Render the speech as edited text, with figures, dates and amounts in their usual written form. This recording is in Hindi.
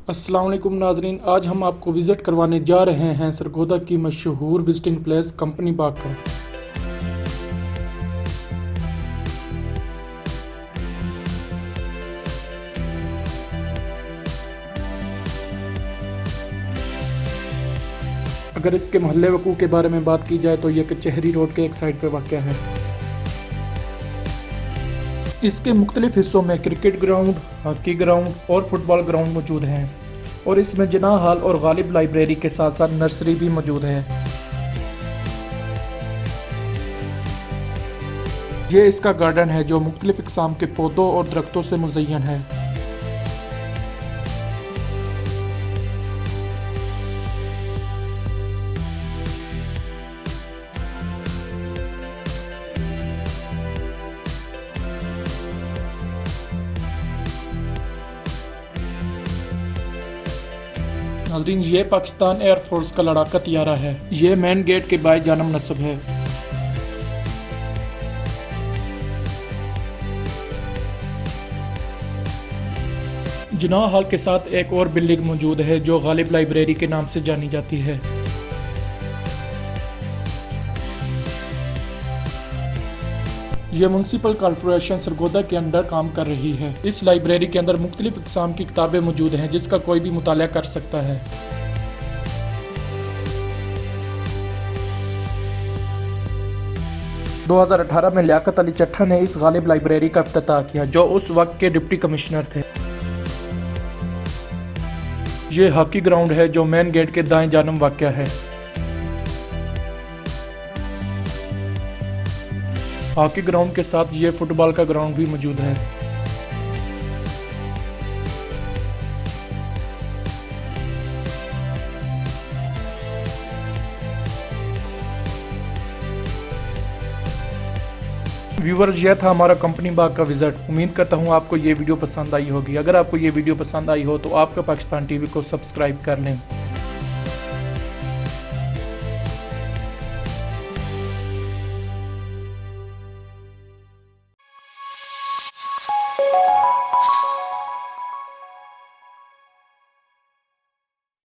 अस्सलाम वालेकुम नाजरीन, आज हम आपको विज़िट करवाने जा रहे हैं सरगोदा की मशहूर विजिटिंग प्लेस कंपनी बाग का। अगर इसके मोहल्ले वकू के बारे में बात की जाए तो यह कचहरी रोड के एक साइड पे वाक़या है। इसके मुख्तलिफ हिस्सों में क्रिकेट ग्राउंड, हॉकी ग्राउंड और फुटबॉल ग्राउंड मौजूद हैं और इसमें जिन्ना हॉल और गालिब लाइब्रेरी के साथ साथ नर्सरी भी मौजूद है। ये इसका गार्डन है जो मुख्तलिफ इक़साम के पौधों और दरख्तों से मुज़य्यन है। नाज़रीन, ये पाकिस्तान एयरफोर्स का लड़ाका तियारा है। ये मेन गेट के बाएं जानब नस्ब है। जिन्ना हॉल के साथ एक और बिल्डिंग मौजूद है जो गालिब लाइब्रेरी के नाम से जानी जाती है। यह म्युनिसिपल कॉर्पोरेशन सरगोदा के अंडर काम कर रही है। इस लाइब्रेरी के अंदर मुख्तलिफ इक़साम की किताबें मौजूद हैं जिसका कोई भी मुताला कर सकता है। 2018 में लियाकत अली चट्ठा ने इस गालिब लाइब्रेरी का इफ्तिताह किया जो उस वक्त के डिप्टी कमिश्नर थे। ये हॉकी ग्राउंड है जो मेन गेट के दाएं जानब वाक़या है। हॉकी ग्राउंड के साथ ये फुटबॉल का ग्राउंड भी मौजूद है। व्यूवर्स, यह था हमारा कंपनी बाग का विजिट। उम्मीद करता हूँ आपको ये वीडियो पसंद आई होगी। अगर आपको ये वीडियो पसंद आई हो तो आपका पाकिस्तान टीवी को सब्सक्राइब कर लें।